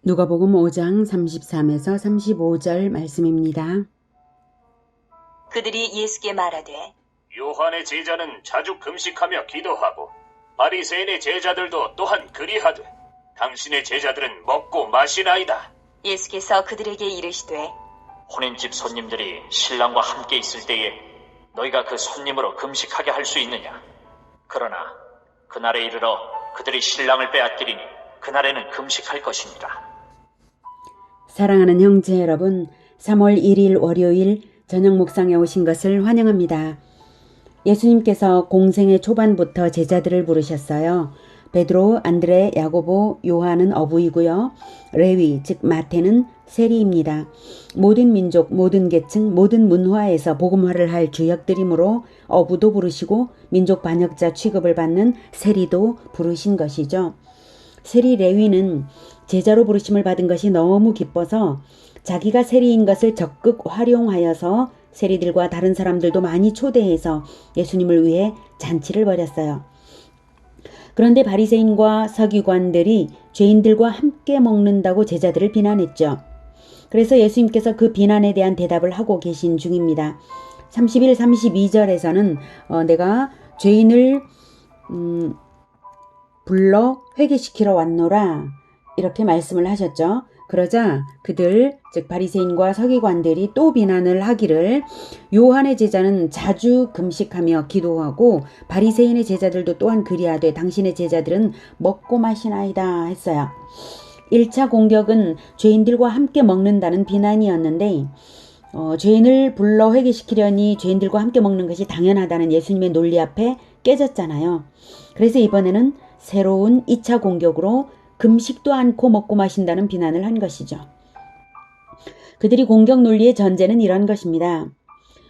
누가복음 5장 33에서 35절 말씀입니다. 그들이 예수께 말하되 요한의 제자는 자주 금식하며 기도하고 바리새인의 제자들도 또한 그리하되 당신의 제자들은 먹고 마시나이다. 예수께서 그들에게 이르시되 혼인집 손님들이 신랑과 함께 있을 때에 너희가 그 손님으로 금식하게 할 수 있느냐? 그러나 그날에 이르러 그들이 신랑을 빼앗기리니 그날에는 금식할 것이니라. 사랑하는 형제 여러분, 3월 1일 월요일 저녁 묵상에 오신 것을 환영합니다. 예수님께서 공생의 초반부터 제자들을 부르셨어요. 베드로, 안드레, 야고보, 요한은 어부이고요. 레위, 즉 마태는 세리입니다. 모든 민족, 모든 계층, 모든 문화에서 복음화를 할 주역들이므로 어부도 부르시고 민족 반역자 취급을 받는 세리도 부르신 것이죠. 세리 레위는 제자로 부르심을 받은 것이 너무 기뻐서 자기가 세리인 것을 적극 활용하여서 세리들과 다른 사람들도 많이 초대해서 예수님을 위해 잔치를 벌였어요. 그런데 바리새인과 서기관들이 죄인들과 함께 먹는다고 제자들을 비난했죠. 그래서 예수님께서 그 비난에 대한 대답을 하고 계신 중입니다. 31, 32절에서는 내가 죄인을 불러 회개시키러 왔노라 이렇게 말씀을 하셨죠. 그러자 그들 즉 바리새인과 서기관들이 또 비난을 하기를 요한의 제자는 자주 금식하며 기도하고 바리새인의 제자들도 또한 그리하되 당신의 제자들은 먹고 마시나이다 했어요. 1차 공격은 죄인들과 함께 먹는다는 비난이었는데 죄인을 불러 회개시키려니 죄인들과 함께 먹는 것이 당연하다는 예수님의 논리 앞에 깨졌잖아요. 그래서 이번에는 새로운 2차 공격으로 금식도 않고 먹고 마신다는 비난을 한 것이죠. 그들이 공격 논리의 전제는 이런 것입니다.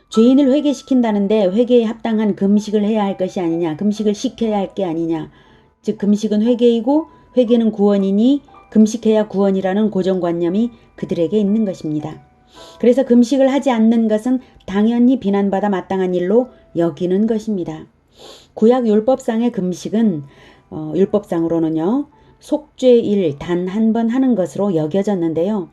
죄인을 회개시킨다는데 회개에 합당한 금식을 해야 할 것이 아니냐, 금식을 시켜야 할 게 아니냐. 즉 금식은 회개이고 회개는 구원이니 금식해야 구원이라는 고정관념이 그들에게 있는 것입니다. 그래서 금식을 하지 않는 것은 당연히 비난받아 마땅한 일로 여기는 것입니다. 구약 율법상의 금식은 율법상으로는요. 속죄일 단 한 번 하는 것으로 여겨졌는데요.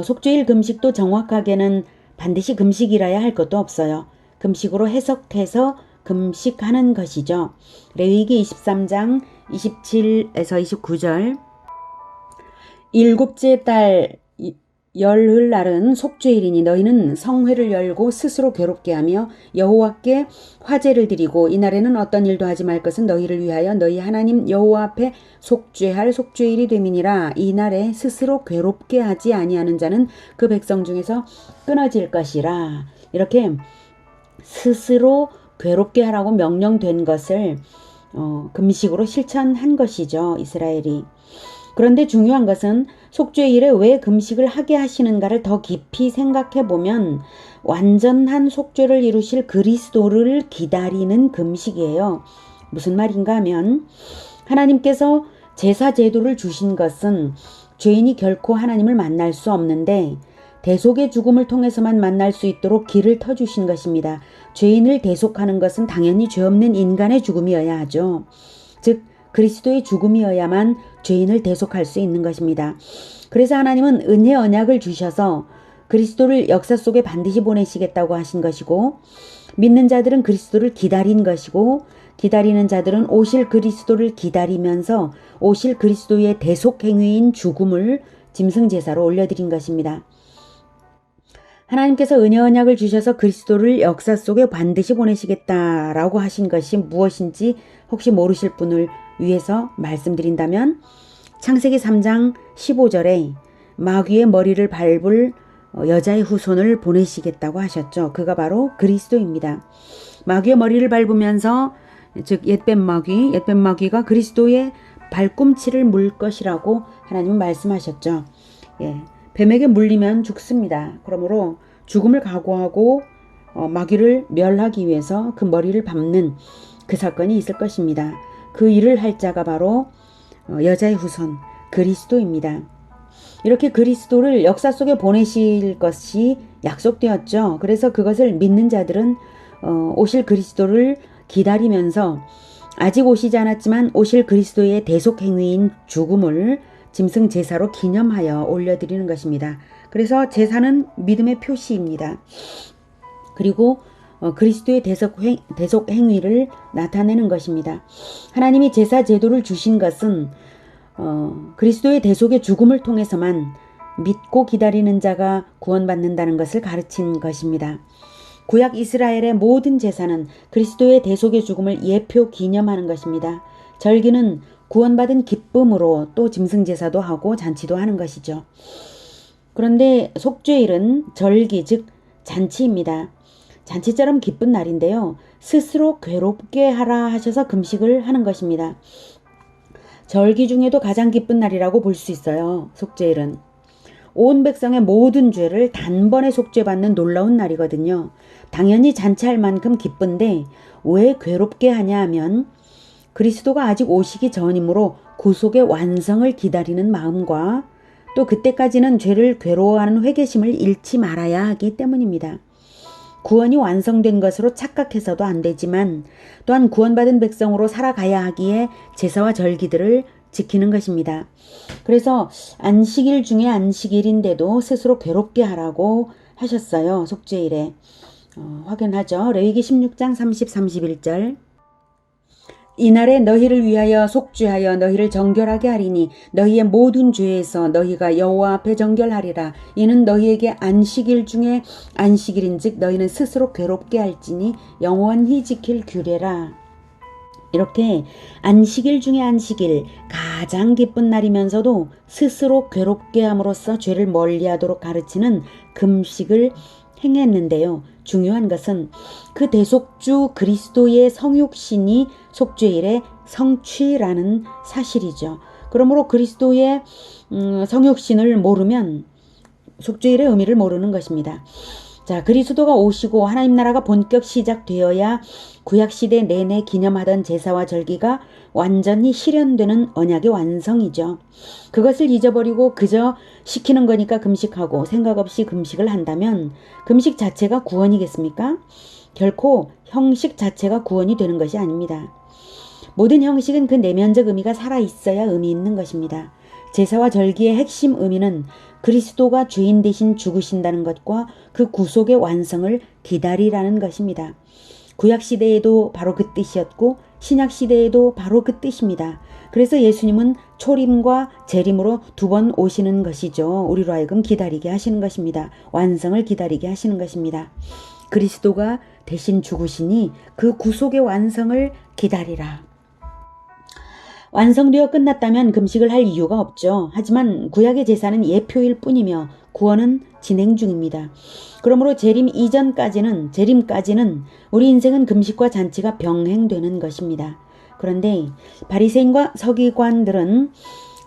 속죄일 금식도 정확하게는 반드시 금식이라야 할 것도 없어요. 금식으로 해석해서 금식하는 것이죠. 레위기 23장 27에서 29절 일곱째 달 열흘날은 속죄일이니 너희는 성회를 열고 스스로 괴롭게 하며 여호와께 화제를 드리고 이날에는 어떤 일도 하지 말 것은 너희를 위하여 너희 하나님 여호와 앞에 속죄할 속죄일이 됨이니라. 이날에 스스로 괴롭게 하지 아니하는 자는 그 백성 중에서 끊어질 것이라. 이렇게 스스로 괴롭게 하라고 명령된 것을 금식으로 실천한 것이죠. 이스라엘이. 그런데 중요한 것은 속죄일에 왜 금식을 하게 하시는가를 더 깊이 생각해 보면 완전한 속죄를 이루실 그리스도를 기다리는 금식이에요. 무슨 말인가 하면 하나님께서 제사 제도를 주신 것은 죄인이 결코 하나님을 만날 수 없는데 대속의 죽음을 통해서만 만날 수 있도록 길을 터주신 것입니다. 죄인을 대속하는 것은 당연히 죄 없는 인간의 죽음이어야 하죠. 즉 그리스도의 죽음이어야만 죄인을 대속할 수 있는 것입니다. 그래서 하나님은 은혜 언약을 주셔서 그리스도를 역사 속에 반드시 보내시겠다고 하신 것이고 믿는 자들은 그리스도를 기다린 것이고 기다리는 자들은 오실 그리스도를 기다리면서 오실 그리스도의 대속 행위인 죽음을 짐승제사로 올려드린 것입니다. 하나님께서 은혜 언약을 주셔서 그리스도를 역사 속에 반드시 보내시겠다라고 하신 것이 무엇인지 혹시 모르실 분을 위해서 말씀드린다면 창세기 3장 15절에 마귀의 머리를 밟을 여자의 후손을 보내시겠다고 하셨죠. 그가 바로 그리스도입니다. 마귀의 머리를 밟으면서 즉 옛뱀 마귀가 그리스도의 발꿈치를 물 것이라고 하나님은 말씀하셨죠. 뱀에게 물리면 죽습니다. 그러므로 죽음을 각오하고 마귀를 멸하기 위해서 그 머리를 밟는 그 사건이 있을 것입니다. 그 일을 할 자가 바로 여자의 후손 그리스도입니다. 이렇게 그리스도를 역사 속에 보내실 것이 약속되었죠. 그래서 그것을 믿는 자들은 오실 그리스도를 기다리면서 아직 오시지 않았지만 오실 그리스도의 대속 행위인 죽음을 짐승 제사로 기념하여 올려드리는 것입니다. 그래서 제사는 믿음의 표시입니다. 그리고 그리스도의 대속 행위를 나타내는 것입니다. 하나님이 제사 제도를 주신 것은 그리스도의 대속의 죽음을 통해서만 믿고 기다리는 자가 구원받는다는 것을 가르친 것입니다. 구약 이스라엘의 모든 제사는 그리스도의 대속의 죽음을 예표 기념하는 것입니다. 절기는 구원받은 기쁨으로 또 짐승 제사도 하고 잔치도 하는 것이죠. 그런데 속죄일은 절기 즉 잔치입니다. 잔치처럼 기쁜 날인데요. 스스로 괴롭게 하라 하셔서 금식을 하는 것입니다. 절기 중에도 가장 기쁜 날이라고 볼 수 있어요. 속죄일은. 온 백성의 모든 죄를 단번에 속죄받는 놀라운 날이거든요. 당연히 잔치할 만큼 기쁜데 왜 괴롭게 하냐 하면 그리스도가 아직 오시기 전이므로 구속의 완성을 기다리는 마음과 또 그때까지는 죄를 괴로워하는 회개심을 잃지 말아야 하기 때문입니다. 구원이 완성된 것으로 착각해서도 안 되지만 또한 구원받은 백성으로 살아가야 하기에 제사와 절기들을 지키는 것입니다. 그래서 안식일 중에 안식일인데도 스스로 괴롭게 하라고 하셨어요. 속죄일에. 확인하죠. 레위기 16장 30, 31절. 이날에 너희를 위하여 속죄하여 너희를 정결하게 하리니 너희의 모든 죄에서 너희가 여호와 앞에 정결하리라. 이는 너희에게 안식일 중에 안식일인즉 너희는 스스로 괴롭게 할지니 영원히 지킬 규례라. 이렇게 안식일 중에 안식일, 가장 기쁜 날이면서도 스스로 괴롭게 함으로써 죄를 멀리하도록 가르치는 금식을 행했는데요. 중요한 것은 그 대속주 그리스도의 성육신이 속죄일의 성취라는 사실이죠. 그러므로 그리스도의 성육신을 모르면 속죄일의 의미를 모르는 것입니다. 자, 그리스도가 오시고 하나님 나라가 본격 시작되어야 구약시대 내내 기념하던 제사와 절기가 완전히 실현되는 언약의 완성이죠. 그것을 잊어버리고 그저 시키는 거니까 금식하고 생각 없이 금식을 한다면 금식 자체가 구원이겠습니까? 결코 형식 자체가 구원이 되는 것이 아닙니다. 모든 형식은 그 내면적 의미가 살아있어야 의미 있는 것입니다. 제사와 절기의 핵심 의미는 그리스도가 죄인 대신 죽으신다는 것과 그 구속의 완성을 기다리라는 것입니다. 구약시대에도 바로 그 뜻이었고 신약시대에도 바로 그 뜻입니다. 그래서 예수님은 초림과 재림으로 2번 오시는 것이죠. 우리로 하여금 기다리게 하시는 것입니다. 완성을 기다리게 하시는 것입니다. 그리스도가 대신 죽으시니 그 구속의 완성을 기다리라. 완성되어 끝났다면 금식을 할 이유가 없죠. 하지만 구약의 제사는 예표일 뿐이며 구원은 진행 중입니다. 그러므로 재림까지는 우리 인생은 금식과 잔치가 병행되는 것입니다. 그런데 바리새인과 서기관들은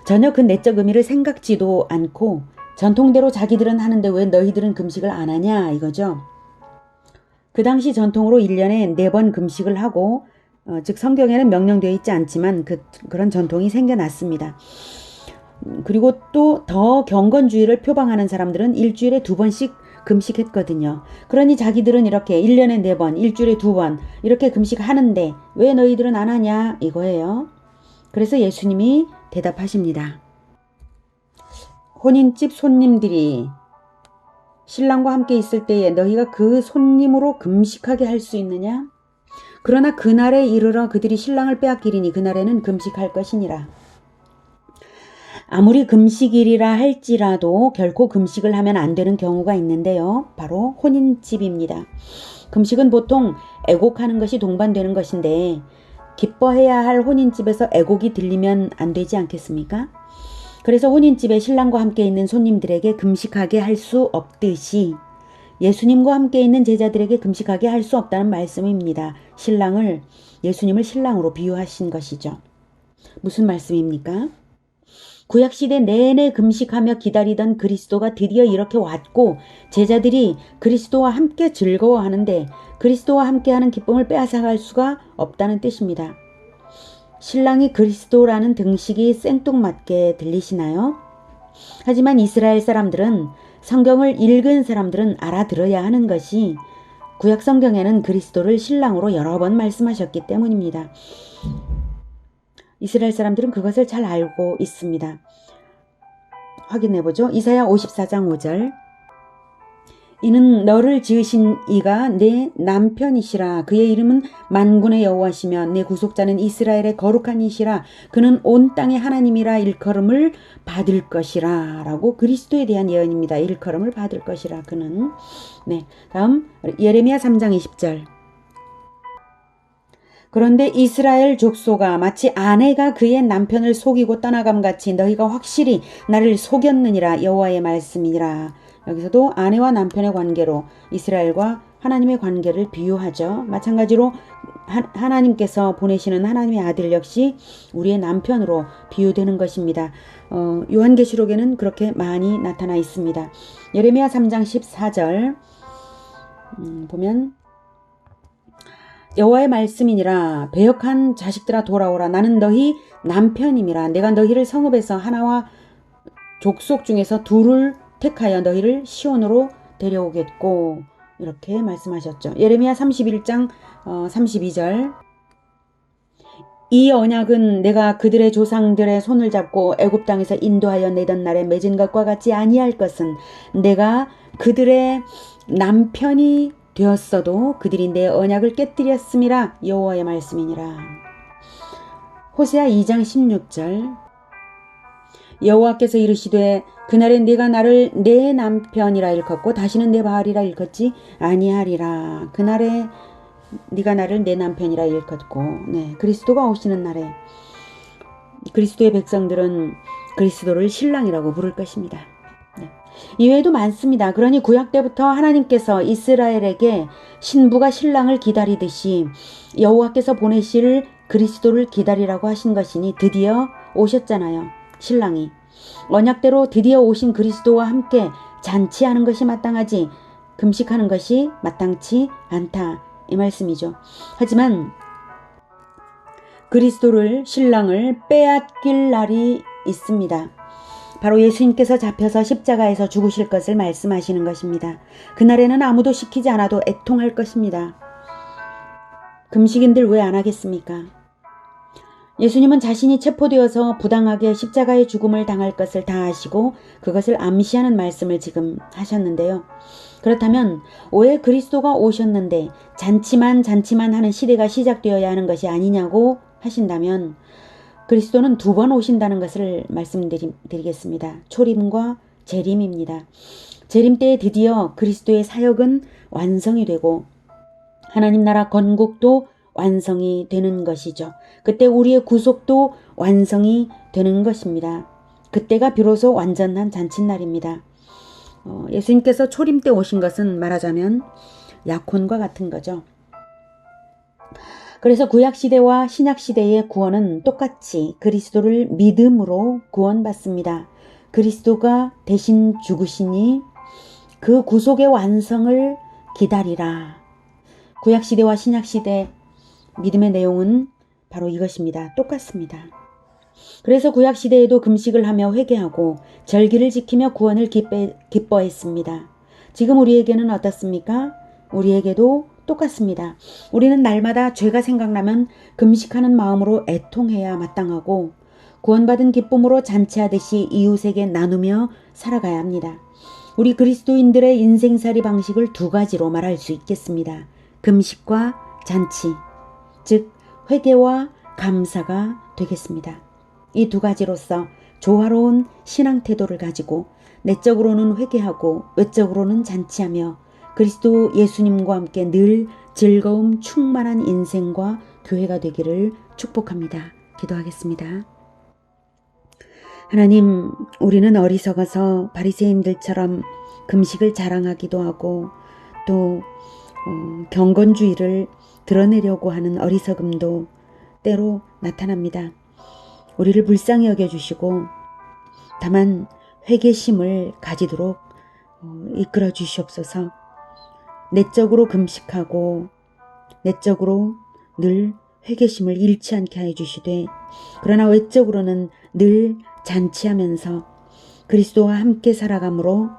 전혀 그 내적 의미를 생각지도 않고 전통대로 자기들은 하는데 왜 너희들은 금식을 안 하냐 이거죠. 그 당시 전통으로 1년에 4번 금식을 하고 즉 성경에는 명령되어 있지 않지만 그런 전통이 생겨났습니다. 그리고 또 더 경건주의를 표방하는 사람들은 일주일에 2번씩 금식했거든요. 그러니 자기들은 이렇게 1년에 4번, 일주일에 2번 이렇게 금식하는데 왜 너희들은 안 하냐 이거예요. 그래서 예수님이 대답하십니다. 혼인집 손님들이 신랑과 함께 있을 때에 너희가 그 손님으로 금식하게 할 수 있느냐? 그러나 그날에 이르러 그들이 신랑을 빼앗기리니 그날에는 금식할 것이니라. 아무리 금식일이라 할지라도 결코 금식을 하면 안 되는 경우가 있는데요. 바로 혼인집입니다. 금식은 보통 애곡하는 것이 동반되는 것인데 기뻐해야 할 혼인집에서 애곡이 들리면 안 되지 않겠습니까? 그래서 혼인집에 신랑과 함께 있는 손님들에게 금식하게 할 수 없듯이 예수님과 함께 있는 제자들에게 금식하게 할 수 없다는 말씀입니다. 예수님을 신랑으로 비유하신 것이죠. 무슨 말씀입니까? 구약시대 내내 금식하며 기다리던 그리스도가 드디어 이렇게 왔고 제자들이 그리스도와 함께 즐거워하는데 그리스도와 함께하는 기쁨을 빼앗아갈 수가 없다는 뜻입니다. 신랑이 그리스도라는 등식이 생뚱맞게 들리시나요? 하지만 이스라엘 사람들은 성경을 읽은 사람들은 알아들어야 하는 것이 구약 성경에는 그리스도를 신랑으로 여러 번 말씀하셨기 때문입니다. 이스라엘 사람들은 그것을 잘 알고 있습니다. 확인해 보죠. 이사야 54장 5절. 이는 너를 지으신 이가 내 남편이시라. 그의 이름은 만군의 여호와시며 내 구속자는 이스라엘의 거룩한 이시라. 그는 온 땅의 하나님이라 일컬음을 받을 것이라. 라고 그리스도에 대한 예언입니다. 일컬음을 받을 것이라. 그는. 네. 다음 예레미야 3장 20절. 그런데 이스라엘 족속아 마치 아내가 그의 남편을 속이고 떠나감같이 너희가 확실히 나를 속였느니라. 여호와의 말씀이니라. 여기서도 아내와 남편의 관계로 이스라엘과 하나님의 관계를 비유하죠. 마찬가지로 하나님께서 보내시는 하나님의 아들 역시 우리의 남편으로 비유되는 것입니다. 요한계시록에는 그렇게 많이 나타나 있습니다. 예레미야 3장 14절 보면 여호와의 말씀이니라. 배역한 자식들아 돌아오라. 나는 너희 남편임이라. 내가 너희를 성읍에서 하나와 족속 중에서 둘을 택하여 너희를 시온으로 데려오겠고 이렇게 말씀하셨죠. 예레미야 31장 32절. 이 언약은 내가 그들의 조상들의 손을 잡고 애굽 땅에서 인도하여 내던 날에 맺은 것과 같이 아니할 것은 내가 그들의 남편이 되었어도 그들이 내 언약을 깨뜨렸음이라. 여호와의 말씀이니라. 호세아 2장 16절. 여호와께서 이르시되 그날에 네가 나를 내 남편이라 일컫고 다시는 내 바알이라 일컫지 아니하리라. 그날에 네가 나를 내 남편이라 일컫고. 네, 그리스도가 오시는 날에 그리스도의 백성들은 그리스도를 신랑이라고 부를 것입니다. 네. 이외에도 많습니다. 그러니 구약 때부터 하나님께서 이스라엘에게 신부가 신랑을 기다리듯이 여호와께서 보내실 그리스도를 기다리라고 하신 것이니 드디어 오셨잖아요. 신랑이. 언약대로 드디어 오신 그리스도와 함께 잔치하는 것이 마땅하지 금식하는 것이 마땅치 않다. 이 말씀이죠. 하지만 그리스도를 신랑을 빼앗길 날이 있습니다. 바로 예수님께서 잡혀서 십자가에서 죽으실 것을 말씀하시는 것입니다. 그날에는 아무도 시키지 않아도 애통할 것입니다. 금식인들 왜 안 하겠습니까? 예수님은 자신이 체포되어서 부당하게 십자가의 죽음을 당할 것을 다 아시고 그것을 암시하는 말씀을 지금 하셨는데요. 그렇다면 왜 그리스도가 오셨는데 잔치만 하는 시대가 시작되어야 하는 것이 아니냐고 하신다면 그리스도는 2번 오신다는 것을 말씀드리겠습니다. 초림과 재림입니다. 재림 때에 드디어 그리스도의 사역은 완성이 되고 하나님 나라 건국도 완성이 되는 것이죠. 그때 우리의 구속도 완성이 되는 것입니다. 그때가 비로소 완전한 잔칫날입니다. 예수님께서 초림 때 오신 것은 말하자면 약혼과 같은 거죠. 그래서 구약시대와 신약시대의 구원은 똑같이 그리스도를 믿음으로 구원받습니다. 그리스도가 대신 죽으시니 그 구속의 완성을 기다리라. 구약시대와 신약시대 믿음의 내용은 바로 이것입니다. 똑같습니다. 그래서 구약시대에도 금식을 하며 회개하고 절기를 지키며 구원을 기뻐했습니다. 지금 우리에게는 어떻습니까? 우리에게도 똑같습니다. 우리는 날마다 죄가 생각나면 금식하는 마음으로 애통해야 마땅하고 구원받은 기쁨으로 잔치하듯이 이웃에게 나누며 살아가야 합니다. 우리 그리스도인들의 인생살이 방식을 2가지로 말할 수 있겠습니다. 금식과 잔치, 즉 회개와 감사가 되겠습니다. 이 2가지로서 조화로운 신앙 태도를 가지고 내적으로는 회개하고 외적으로는 잔치하며 그리스도 예수님과 함께 늘 즐거움 충만한 인생과 교회가 되기를 축복합니다. 기도하겠습니다. 하나님, 우리는 어리석어서 바리새인들처럼 금식을 자랑하기도 하고 또 경건주의를 드러내려고 하는 어리석음도 때로 나타납니다. 우리를 불쌍히 여겨주시고 다만 회개심을 가지도록 이끌어 주시옵소서. 내적으로 금식하고 내적으로 늘 회개심을 잃지 않게 해주시되 그러나 외적으로는 늘 잔치하면서 그리스도와 함께 살아감으로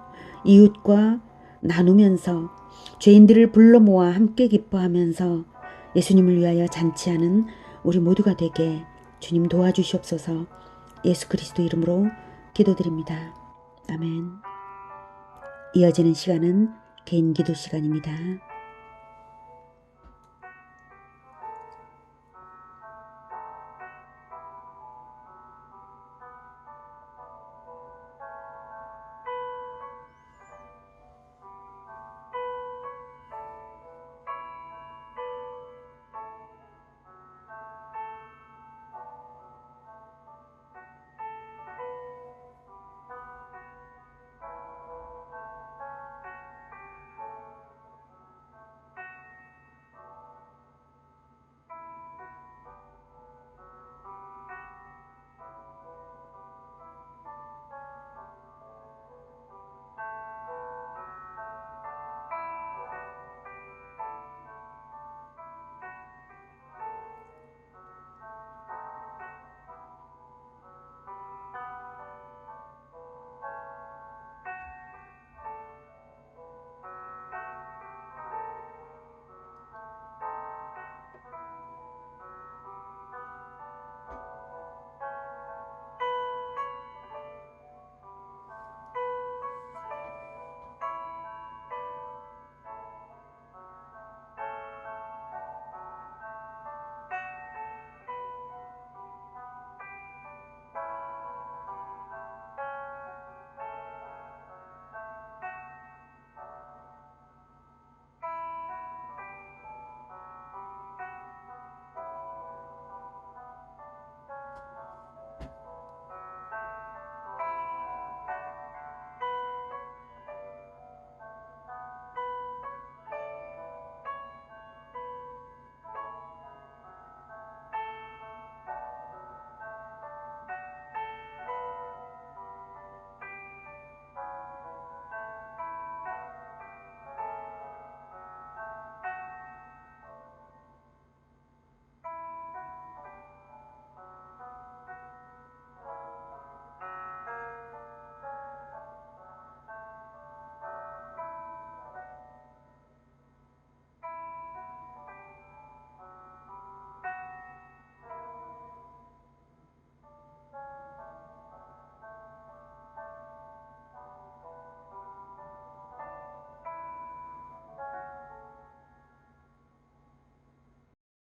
이웃과 나누면서 죄인들을 불러 모아 함께 기뻐하면서 예수님을 위하여 잔치하는 우리 모두가 되게 주님 도와주시옵소서. 예수 그리스도 이름으로 기도드립니다. 아멘. 이어지는 시간은 개인 기도 시간입니다.